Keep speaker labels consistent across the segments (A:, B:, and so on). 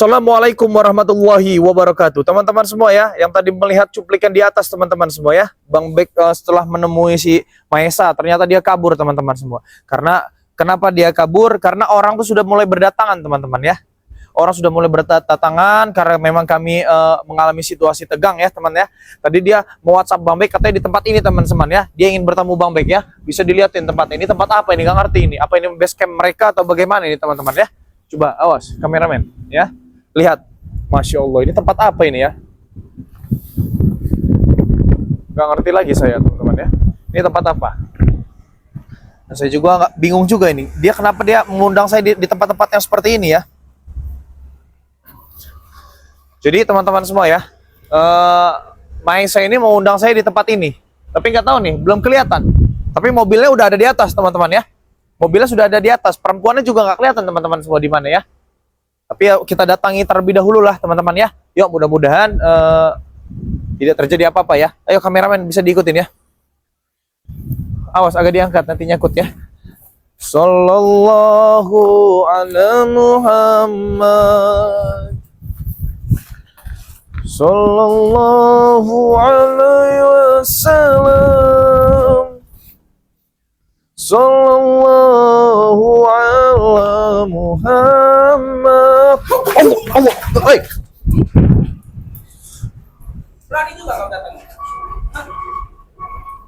A: Assalamualaikum warahmatullahi wabarakatuh. Teman-teman semua ya, yang tadi melihat cuplikan di atas teman-teman semua ya. Bang Bek setelah menemui si Maesa, ternyata dia kabur teman-teman semua. Karena kenapa dia kabur? Karena orang tuh sudah mulai berdatangan teman-teman ya. Orang sudah mulai berdatangan karena memang kami mengalami situasi tegang ya teman ya. Tadi dia mau WhatsApp Bang Bek katanya di tempat ini teman-teman ya. Dia ingin bertemu Bang Bek ya. Bisa dilihatin tempat ini. Tempat apa ini? Gak ngerti ini. Apa ini base camp mereka atau bagaimana ini teman-teman ya. Coba awas kameramen ya. Lihat. Masya Allah ini tempat apa ini ya. Gak ngerti lagi saya teman-teman ya. Ini tempat apa? Nah, saya juga nggak bingung juga ini. Dia kenapa dia mengundang saya di tempat-tempat yang seperti ini ya. Jadi teman-teman semua ya, Maesa ini mau undang saya di tempat ini. Tapi nggak tahu nih, belum kelihatan. Tapi mobilnya udah ada di atas teman-teman ya. Mobilnya sudah ada di atas. Perempuannya juga nggak kelihatan teman-teman semua di mana ya. Tapi ya, kita datangi terlebih dahulu lah teman-teman ya. Yuk mudah-mudahan tidak terjadi apa-apa ya. Ayo kameramen bisa diikutin ya. Awas agak diangkat nanti nyangkut ya. Sallallahu ala Muhammad. Sallallahu alaihi wasallam. Sallallahu ala Muhammad. Allah, baik.
B: Berani juga kau datang.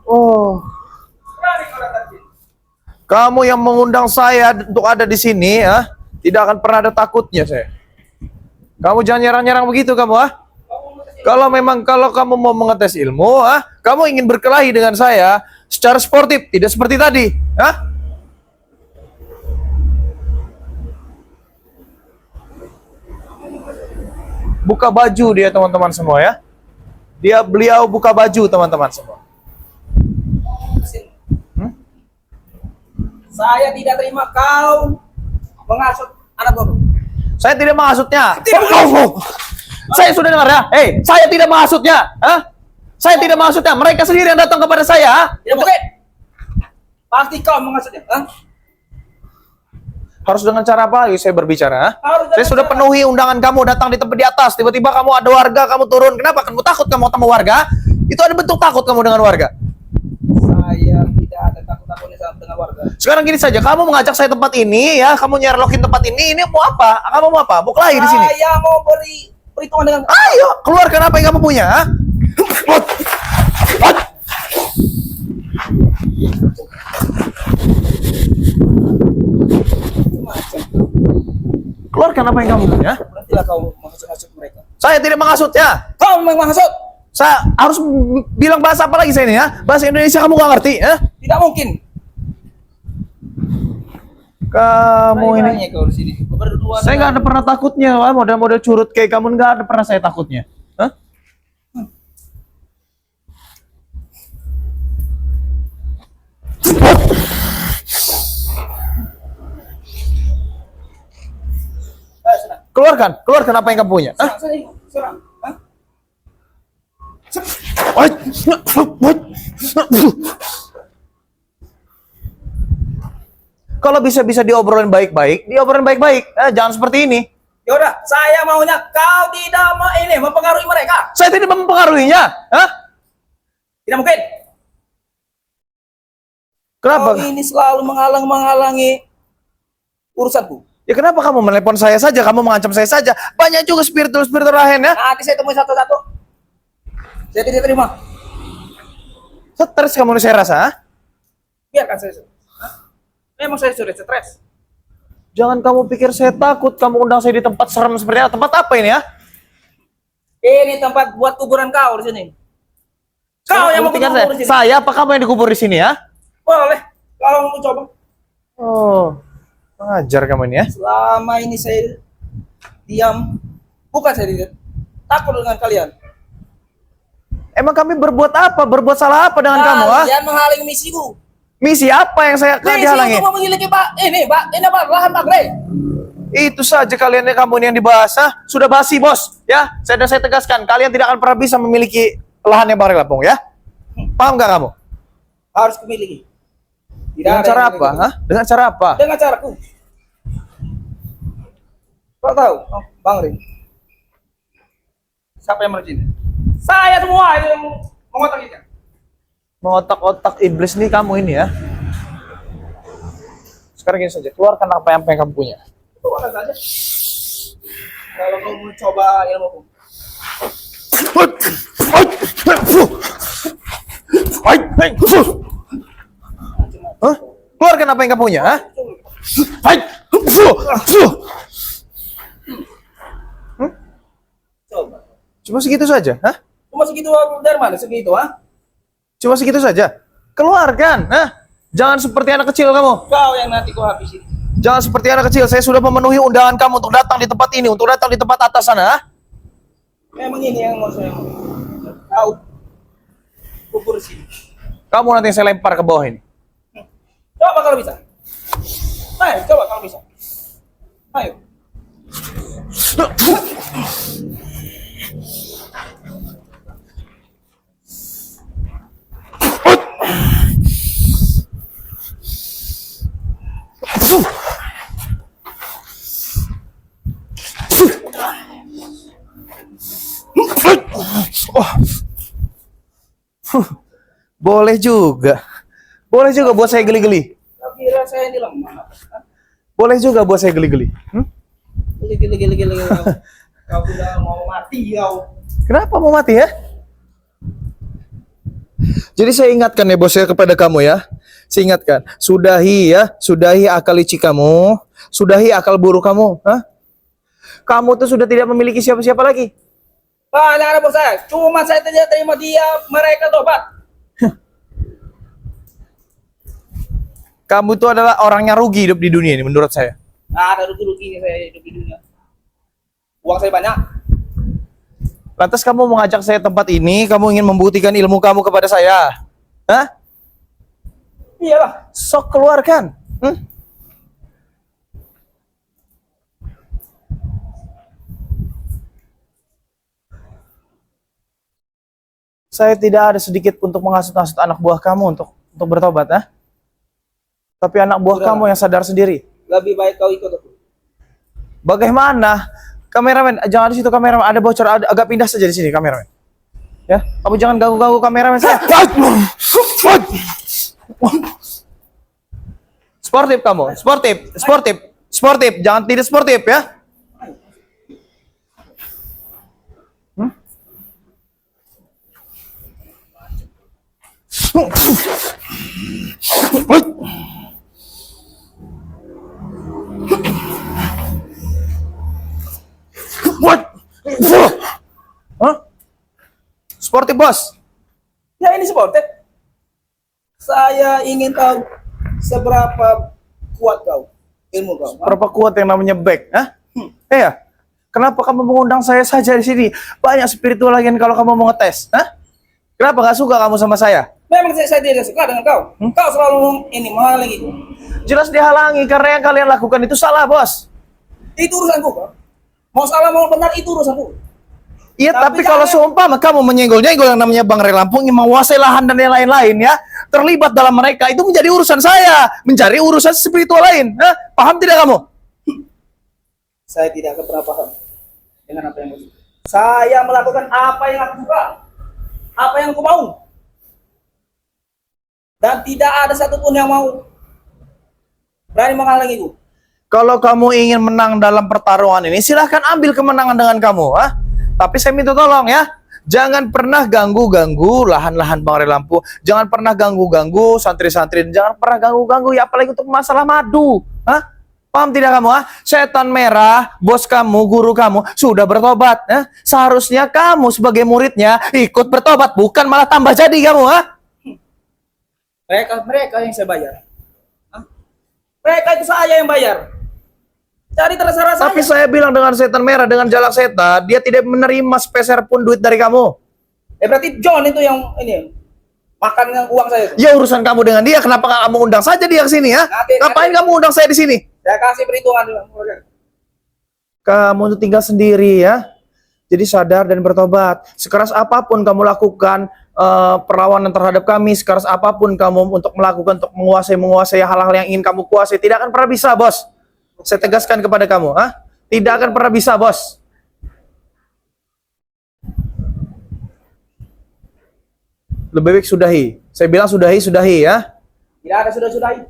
A: Oh.
B: Berani kau datang.
A: Kamu yang mengundang saya untuk ada di sini ya, tidak akan pernah ada takutnya saya. Kamu jangan nyerang-nyerang begitu kamu ah. Kalau kamu mau mengetes ilmu, kamu ingin berkelahi dengan saya secara sportif, tidak seperti tadi, Buka baju dia teman-teman semua ya. Beliau buka baju teman-teman semua.
B: Saya tidak terima kau menghasut anak baru.
A: Saya tidak menghasutnya. Saya sudah dengar ya. Saya tidak menghasutnya. Saya tidak menghasutnya. Mereka sendiri yang datang kepada saya.
B: Tidak mungkin. Pasti kau menghasutnya.
A: Harus dengan cara apa lagi saya berbicara? Saya sudah
B: cara.
A: penuhi undangan kamu datang di tempat di atas. Tiba-tiba kamu ada warga, kamu turun. Kenapa? Kamu takut kamu ketemu warga? Itu ada bentuk takut kamu dengan warga.
B: Saya tidak ada takut-takutnya sama dengan warga.
A: Sekarang gini saja, kamu mengajak saya tempat ini ya, kamu nyerlokin tempat ini mau apa? Kamu mau apa? Mau kelahi di sini?
B: Saya mau beri perhitungan dengan.
A: Ayo, keluarkan apa yang kamu punya, Keluarkan apa yang kamu punya.
B: Berhentilah kau menghasut-hasut mereka.
A: Saya tidak menghasutnya.
B: Kau memang menghasut.
A: Saya harus bilang bahasa apa lagi saya ini ya? Bahasa Indonesia kamu gak ngerti,
B: Tidak mungkin.
A: Kamu ini.
B: Baik-baiknya kau di sini. Berdua
A: Saya nggak ada pernah takutnya, model-model curut kayak kamu nggak ada pernah saya takutnya. Keluarkan apa yang kamu punya.
B: Serang.
A: Kalau bisa diobrolin baik-baik, jangan seperti ini.
B: Yaudah, saya maunya kau tidak mempengaruhi mereka.
A: Saya tidak mempengaruhinya,
B: Tidak mungkin.
A: Kenapa?
B: Kau ini selalu menghalangi urusanku.
A: Ya kenapa kamu menelepon saya saja, kamu mengancam saya saja? Banyak juga spiritual lain ya.
B: Nanti saya temui satu-satu. Saya tidak terima.
A: Stres kamu saya rasa.
B: Biarkan saya. Memang saya sudah stres.
A: Jangan kamu pikir saya takut, kamu undang saya di tempat serem seperti apa? Tempat apa ini ya?
B: Ini tempat buat kuburan kau di sini. Kau yang mau kubur di sini.
A: Saya apa kamu yang dikubur di sini ya?
B: Boleh. Kalau mau coba.
A: Oh, ngajar kamu ini ya?
B: Selama ini saya diam. Bukan saya tidak takut dengan kalian.
A: Emang kami berbuat apa? Berbuat salah apa dengan kamu?
B: Kalian menghalangi misiku.
A: Misi apa yang saya dihalangi?
B: Misi untuk memiliki ini apa? Lahan maghrib.
A: Itu saja kalian kamu ini yang dibahas, sudah basi bos. Ya, saya tegaskan, kalian tidak akan pernah bisa memiliki lahan yang baru Lampung ya. Paham nggak kamu?
B: Harus kumiliki.
A: Dengan cara apa? Dengan cara apa?
B: Dengan caraku. Kau tahu, Bang Rin? Siapa yang merjin? Saya semua itu yang mengotak ikan.
A: Mengotak-otak iblis nih kamu ini ya. Sekarang gini saja, keluarkan apa yang kamu punya.
B: Keluarkan saja. Kalau kamu mau coba ilmu.
A: Hah? Keluarkan apa yang kamu punya, ha?
B: Coba.
A: Cuma segitu saja, ha?
B: Cuma segitu dari mana segitu, ha?
A: Cuma segitu saja. Keluarkan, ha? Jangan seperti anak kecil kamu.
B: Kau yang nanti kau habisin.
A: Jangan seperti anak kecil. Saya sudah memenuhi undangan kamu untuk datang di tempat ini, untuk datang di tempat atas sana, ha?
B: Memang ini yang mau saya. Kau kubur sini.
A: Kamu nanti yang saya lempar ke bawah ini.
B: Coba kalau bisa. Ayo, coba kalau bisa. Ayo.
A: Boleh juga. Boleh juga buat saya geli-geli.
B: Kau kira saya ini lemah?
A: Boleh juga buat saya geli-geli.
B: Gila. Kau sudah mau mati kau.
A: Kenapa mau mati ya? Jadi saya ingatkan ya bos ya kepada kamu ya. Saya ingatkan, sudahi akal licik kamu, sudahi akal buruk kamu. Hah? Kamu tuh sudah tidak memiliki siapa-siapa lagi.
B: Pak, jangan ada bos saya. Cuma saya tidak terima dia mereka tobat.
A: Kamu itu adalah orang yang rugi hidup di dunia ini menurut saya.
B: Nah, ada rugi-ruginya saya hidup di dunia. Uang saya banyak.
A: Lantas kamu mengajak saya tempat ini, kamu ingin membuktikan ilmu kamu kepada saya. Hah?
B: Iyalah.
A: Sok keluarkan. Saya tidak ada sedikit untuk menghasut-hasut anak buah kamu untuk bertobat, ha? Tapi anak buah
B: Sudah.
A: kamu yang sadar sendiri.
B: Lebih baik kau ikut aku.
A: Bagaimana? Kameramen, jangan di situ kameramen. Ada bocor, agak pindah saja di sini kameramen. Ya, kamu jangan ganggu-ganggu kameramen saya. Sportif kamu, sportif. Jangan tidak sportif ya. Hah? Sportif bos.
B: Ya ini sportif. Saya ingin tahu seberapa kuat kau, ilmu kau.
A: Berapa kuat yang namanya back? Hah? Ya. Kenapa kamu mengundang saya saja di sini? Banyak spiritual lagi kalau kamu mau ngetes. Hah? Kenapa gak suka kamu sama saya?
B: Memang saya tidak suka dengan kau. Kau selalu ini menghalangi.
A: Jelas dihalangi karena yang kalian lakukan itu salah, bos.
B: Itu urusanku, kau. Mau salah mau benar itu urusanku.
A: Iya, tapi
B: Tapi
A: kalau
B: jangan-
A: seumpama kamu menyenggol-nyenggol yang namanya Bang Ray Lampung yang menguasai lahan dan yang lain-lain ya, terlibat dalam mereka, itu menjadi urusan saya, mencari urusan spiritual lain. Hah? Paham tidak kamu?
B: Saya tidak akan pernah paham dengan apa yang kau suka. Saya melakukan apa yang aku suka, apa yang aku mau, dan tidak ada satupun yang mau berani menghalangiku.
A: Kalau kamu ingin menang dalam pertarungan ini, silahkan ambil kemenangan dengan kamu. Ah. Tapi saya minta tolong ya, jangan pernah ganggu-ganggu lahan-lahan Bang Ray Lampu. Jangan pernah ganggu-ganggu santri-santri. Jangan pernah ganggu-ganggu ya, apalagi untuk masalah madu. Hah? Paham tidak kamu? Ah? Setan merah, bos kamu, guru kamu sudah bertobat. Ah? Seharusnya kamu sebagai muridnya ikut bertobat, bukan malah tambah jadi kamu. Ah?
B: Mereka yang saya bayar. Hah? Mereka itu saya yang bayar. Jadi terserah
A: Tapi
B: saya.
A: saya bilang dengan setan merah, dengan jalak setan, dia tidak menerima sepeser pun duit dari kamu.
B: Berarti John itu yang ini makan dengan uang saya itu.
A: Ya urusan kamu dengan dia, kenapa nggak kamu undang saja dia ke sini ya? Ngapain kamu undang saya di sini?
B: Saya kasih perhitungan dulu.
A: Kamu tuh tinggal sendiri ya. Jadi sadar dan bertobat. Sekeras apapun kamu lakukan perlawanan terhadap kami, sekeras apapun kamu untuk melakukan, untuk menguasai hal-hal yang ingin kamu kuasai, tidak akan pernah bisa, bos. Saya tegaskan kepada kamu, ah, Tidak akan pernah bisa, bos. Lebih baik sudahi. Saya bilang sudahi ya.
B: Tidak ada sudah-sudahi.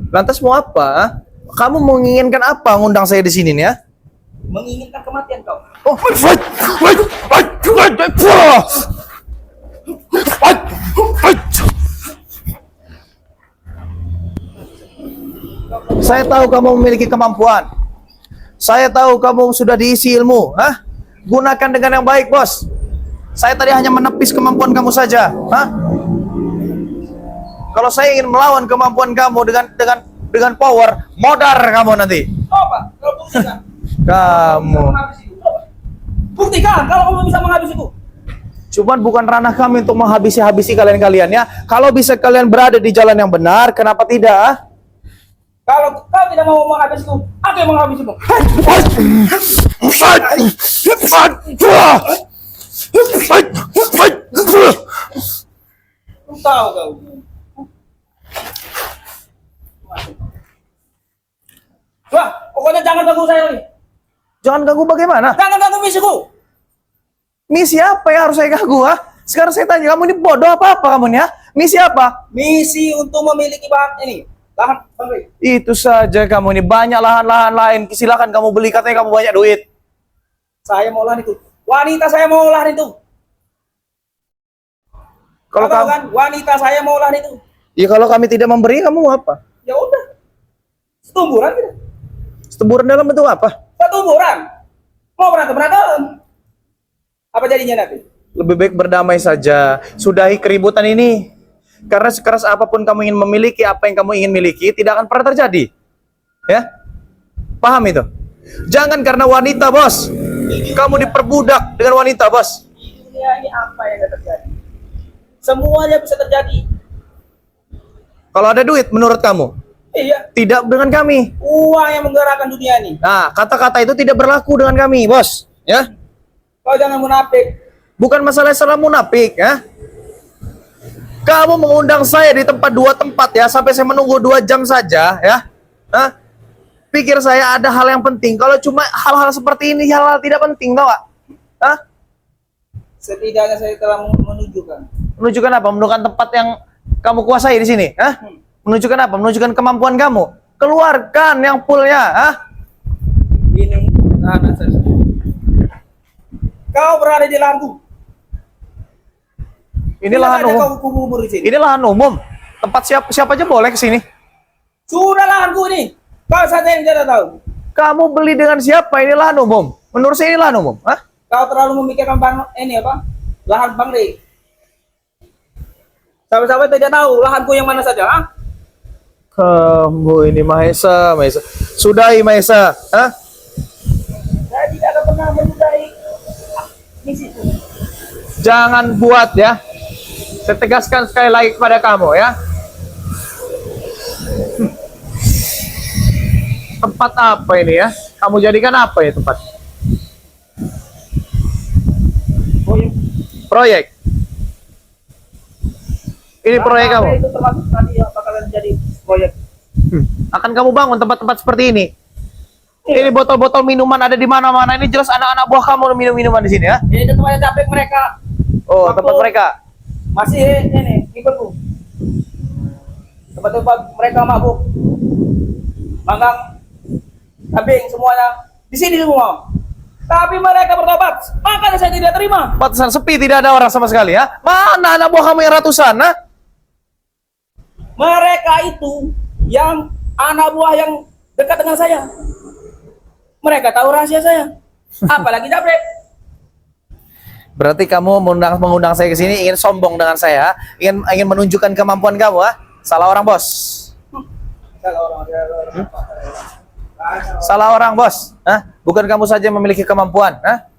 A: Lantas mau apa? Kamu menginginkan apa ngundang saya di sini nih ya?
B: Menginginkan kematian kau.
A: Oh, saya tahu kamu memiliki kemampuan. Saya tahu kamu sudah diisi ilmu. Hah? Gunakan dengan yang baik, bos. Saya tadi hanya menepis kemampuan kamu saja. Hah? Kalau saya ingin melawan kemampuan kamu dengan power, modar kamu nanti.
B: Coba, kalau buktikan.
A: Kamu.
B: Buktikan kalau kamu bisa menghabisiku.
A: Cuman bukan ranah kami untuk menghabisi kalian-kalian ya. Kalau bisa kalian berada di jalan yang benar, kenapa tidak? Ah?
B: Kalau kau tidak mau menghabisiku, aku yang menghabisimu. Tahu kau. Wah, pokoknya jangan ganggu saya lagi.
A: Jangan ganggu bagaimana?
B: Jangan ganggu misiku.
A: Misi apa yang harus saya ganggu? Ah? Sekarang saya tanya, kamu ini bodoh apa kamu nih? Ah? Misi apa?
B: Misi untuk memiliki bahan ini. Lahan, Bang.
A: Itu saja kamu ini. Banyak lahan-lahan lain. Silakan kamu beli, katanya kamu banyak duit.
B: Saya mau lahan itu. Wanita saya mau lahan itu.
A: Kalau
B: Tahu
A: kamu,
B: kan, wanita saya mau lahan itu.
A: ya kalau kami tidak memberi, kamu mau apa?
B: Ya udah. Setumburan gitu.
A: Setemburan dalam bentuk apa?
B: Setumburan. Mau berantem. Apa jadinya nanti?
A: Lebih baik berdamai saja. Sudahi keributan ini. Karena sekeras apapun kamu ingin memiliki, apa yang kamu ingin miliki, tidak akan pernah terjadi. Ya? Paham itu? Jangan karena wanita, bos. Kamu diperbudak dengan wanita, bos.
B: Di dunia ini apa yang akan terjadi? Semuanya bisa terjadi.
A: Kalau ada duit, menurut kamu?
B: Iya.
A: Tidak dengan kami.
B: Uang yang menggerakkan dunia ini.
A: Nah, kata-kata itu tidak berlaku dengan kami, bos. Ya?
B: Kau jangan munafik.
A: Bukan masalah salah munafik, ya. Kamu mengundang saya di dua tempat ya, sampai saya menunggu 2 jam saja, ya. Hah? Pikir saya ada hal yang penting. Kalau cuma hal-hal seperti ini, hal-hal tidak penting, tau gak? Hah?
B: Setidaknya saya telah menunjukkan.
A: Menunjukkan apa? Menunjukkan tempat yang kamu kuasai di sini, hah? Menunjukkan apa? Menunjukkan kemampuan kamu. Keluarkan yang fullnya, hah?
B: Ini anak saya. Kau berada di lahanku.
A: Ini lahan umum.
B: Kau kubur di sini.
A: Ini lahan umum. Tempat siapa aja boleh ke sini.
B: Sudah lahanku ini. Kau saja yang tidak tahu.
A: Kamu beli dengan siapa? Ini lahan umum. Menurut saya ini lahan umum, hah?
B: Kau terlalu memikirkan ini apa? Lahan Bang Rey. Sampai-sampai tidak tahu lahanku yang mana saja, ah?
A: Kamu ini Mahesa. Sudahi Mahesa, hah?
B: Saya tidak akan pernah menyudahi misi itu.
A: Jangan buat ya. Saya tegaskan sekali lagi kepada kamu ya. Tempat apa ini ya? Kamu jadikan apa ya tempat? Proyek. Ini proyek kamu.
B: Itu termasuk nanti yang bakalan jadi proyek.
A: Akan kamu bangun tempat-tempat seperti ini. Ini botol-botol minuman ada di mana-mana. Ini jelas anak-anak buah kamu minum minuman di sini ya.
B: Ini tempatnya capek mereka.
A: Oh, tempat mereka.
B: Masih ini ikutku. Tempat-tempat mereka mabuk. Manggang, kambing semuanya di sini semua. Tapi mereka bertobat, makanya saya tidak terima.
A: Batasan sepi, tidak ada orang sama sekali ya. Mana anak buah kamu yang ratusan, ha?
B: Mereka itu yang anak buah yang dekat dengan saya. Mereka tahu rahasia saya. Apalagi Japre.
A: Berarti kamu mengundang saya ke sini ingin sombong dengan saya, ingin menunjukkan kemampuan kamu, ha? Salah orang, bos. Salah orang, bos. Hah? Bukan kamu saja yang memiliki kemampuan, ha?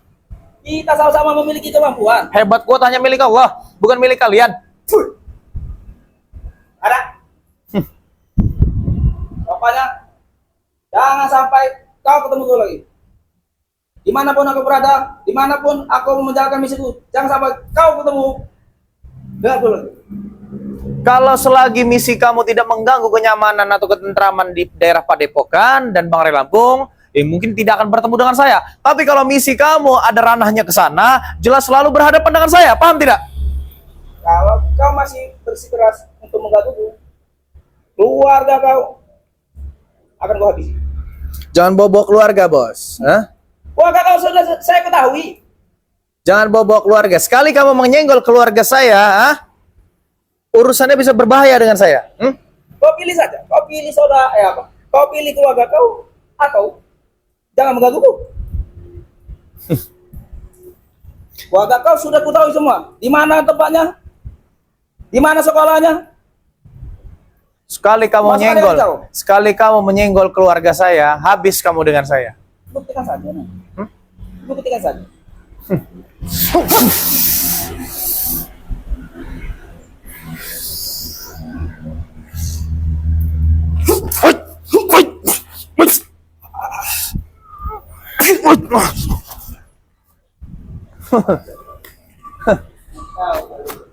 B: Kita sama-sama memiliki kemampuan.
A: Hebat kuat hanya milik Allah, bukan milik kalian.
B: Ada. Pokoknya jangan sampai kau ketemu gue lagi. Dimanapun aku berada, dimanapun aku menjalankan misiku, jangan sampai kau ketemu dengan gue lagi.
A: Kalau selagi misi kamu tidak mengganggu kenyamanan atau ketentraman di daerah Padepokan dan Bangrai Lampung, mungkin tidak akan bertemu dengan saya. Tapi kalau misi kamu ada ranahnya ke sana, jelas selalu berhadapan dengan saya. Paham tidak?
B: Kalau kau masih bersikeras untuk mengganggu keluarga kau, akan kau habisi.
A: Jangan bawa keluarga, bos. Hah?
B: Keluarga kau sudah saya ketahui.
A: Jangan bawa keluarga. Sekali kamu menyenggol keluarga saya, urusannya bisa berbahaya dengan saya.
B: Kau pilih saja. Kau pilih saudara, apa? Kau pilih keluarga kau atau jangan menggangguku. Keluarga kau sudah kutahui semua. Di mana tempatnya? Di mana sekolahnya?
A: Sekali kamu menyenggol keluarga saya, habis kamu dengan saya.
B: Buktikan saja. Buktikan saja.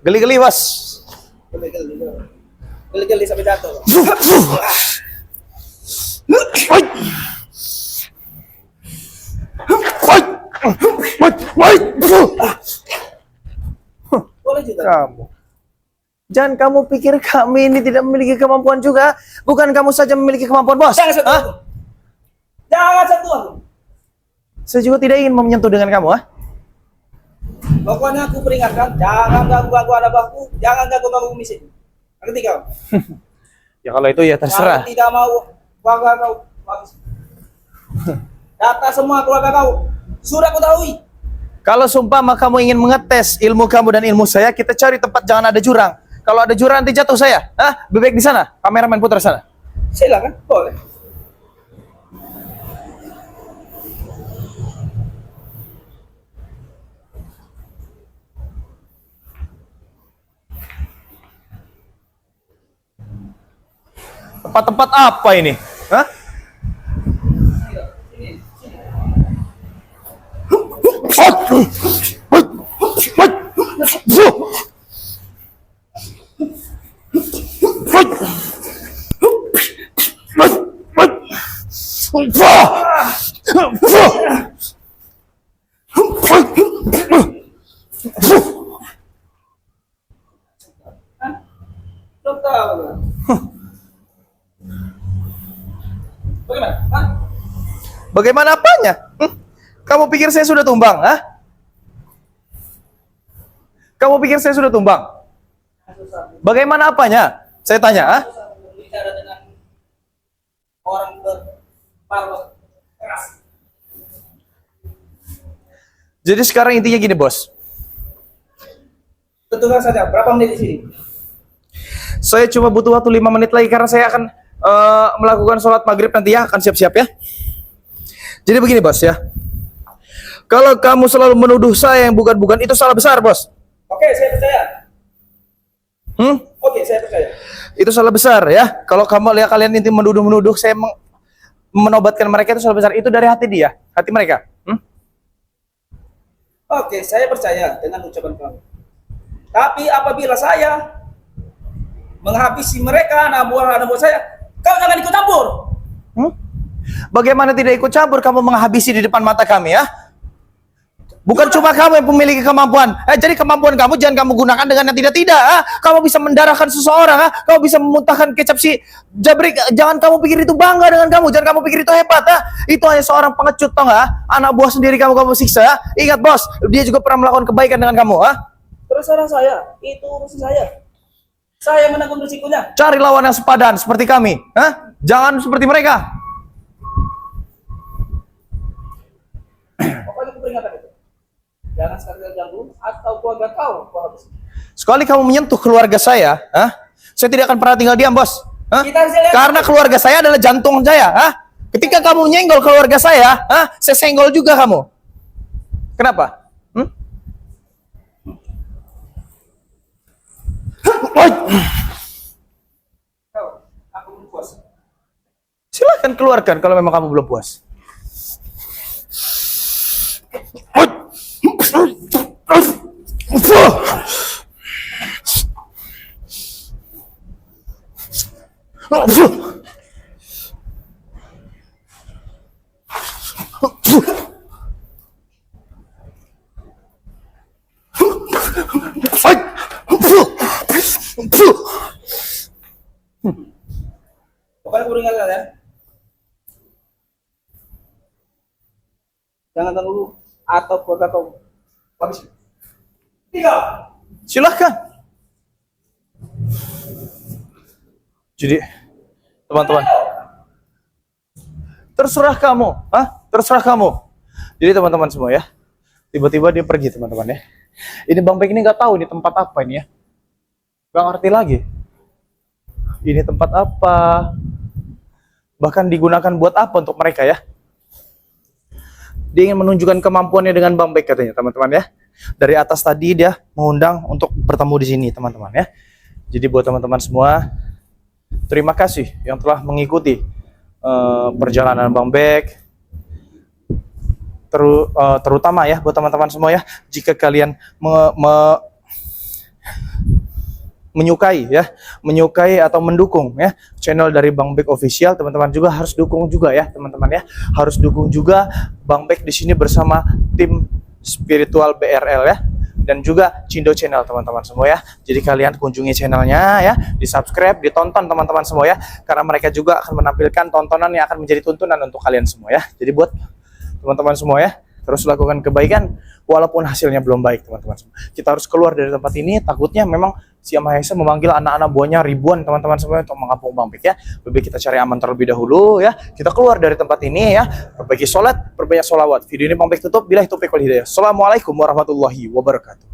A: Geli-geli, bos.
B: Geli-geli sampai jatuh. Boleh juga.
A: Kamu. Jangan kamu pikir kami ini tidak memiliki kemampuan juga. Bukan kamu saja memiliki kemampuan, bos.
B: Jangan sentuh aku. Jangan sentuh aku.
A: Saya juga tidak ingin menyentuh dengan kamu,
B: Pokoknya aku peringatkan, jangan ganggu anak baku, jangan ganggu misi. Ngerti kau?
A: Ya kalau itu ya terserah.
B: Kalau tidak mau keluarga kau habis. Data semua keluarga kau sudah ketahui.
A: Kalau sumpah kamu ingin mengetes ilmu kamu dan ilmu saya, kita cari tempat jangan ada jurang. Kalau ada jurang nanti jatuh saya. Bebek di sana. Kameramen putar sana.
B: Silakan, boleh.
A: Tempat-tempat apa ini? Hah?
B: Bagaimana? Hah?
A: Bagaimana apanya? Kamu pikir saya sudah tumbang? Kamu pikir saya sudah tumbang? Bagaimana apanya? Saya tanya,
B: Bicara dengan orang berparlok keras.
A: Jadi sekarang intinya gini, bos.
B: Tentukan saja berapa menit di sini.
A: Saya cuma butuh waktu 5 menit lagi karena saya akan melakukan sholat maghrib nanti ya, akan siap-siap ya. Jadi begini, bos ya. Kalau kamu selalu menuduh saya yang bukan-bukan, itu salah besar, bos.
B: Oke, saya percaya. Oke, saya percaya.
A: Itu salah besar ya. Kalau kamu lihat kalian inti menuduh-menuduh saya menobatkan mereka, itu salah besar. Itu dari hati dia, hati mereka.
B: Oke, saya percaya dengan ucapan kamu. Tapi apabila saya menghabisi mereka, anak buah saya, kau jangan ikut campur.
A: Bagaimana tidak ikut campur? Kamu menghabisi di depan mata kami ya. Bukan cuma kamu yang memiliki kemampuan. Jadi kemampuan kamu jangan kamu gunakan dengan yang tidak-tidak. Kamu bisa mendarahkan seseorang. Kamu bisa memuntahkan kecap si Jabrik. Jangan kamu pikir itu bangga dengan kamu. Jangan kamu pikir itu hebat. Itu hanya seorang pengecut, tau nggak? Anak buah sendiri kamu siksa. Ingat, bos, dia juga pernah melakukan kebaikan dengan kamu.
B: Terserah saya, itu urusan saya. Saya menanggung risikonya.
A: Cari lawan yang sepadan seperti kami. Jangan seperti mereka.
B: Pokoknya aku peringatkan itu. Jangan sekali-kali ganggu atau keluarga kau habis.
A: Sekali kamu menyentuh keluarga saya tidak akan pernah tinggal diam, bos. Karena keluarga saya adalah jantung saya. Ketika kamu menyenggol keluarga saya senggol juga kamu. Kenapa?
B: Aku belum puas.
A: Silakan keluarkan kalau memang kamu belum puas.
B: Jangan ganggu atau keluarga kau. Habis. 3.
A: Silahkan. Jadi, teman-teman, terserah kamu, terserah kamu. Jadi teman-teman semua ya, tiba-tiba dia pergi teman-teman ya. Ini Bang Bek ini nggak tahu ini tempat apa ini ya, nggak ngerti lagi. Ini tempat apa? Bahkan digunakan buat apa untuk mereka ya? Dia ingin menunjukkan kemampuannya dengan Bang Bek katanya teman-teman ya. Dari atas tadi dia mengundang untuk bertemu di sini teman-teman ya. Jadi buat teman-teman semua, terima kasih yang telah mengikuti perjalanan Bang Bek. Terutama ya buat teman-teman semua ya, jika kalian menyukai atau mendukung ya channel dari Bang Bek Official, teman-teman juga harus dukung juga ya teman-teman ya, harus dukung juga Bang Bek di sini bersama tim spiritual BRL ya, dan juga Cindo Channel teman-teman semua ya. Jadi kalian kunjungi channelnya ya, di subscribe, ditonton teman-teman semua ya, karena mereka juga akan menampilkan tontonan yang akan menjadi tuntunan untuk kalian semua ya. Jadi buat teman-teman semua ya, terus lakukan kebaikan walaupun hasilnya belum baik teman-teman. Kita harus keluar dari tempat ini, takutnya memang si Yang Maha Esa memanggil anak-anak buahnya ribuan teman-teman semua untuk mengapung Bang Bek ya. Lebih kita cari aman terlebih dahulu ya. Kita keluar dari tempat ini ya, perbaiki sholat, perbanyak sholawat. Video ini Bang Bek tutup, billahi taufiq wal hidayah. Assalamualaikum warahmatullahi wabarakatuh.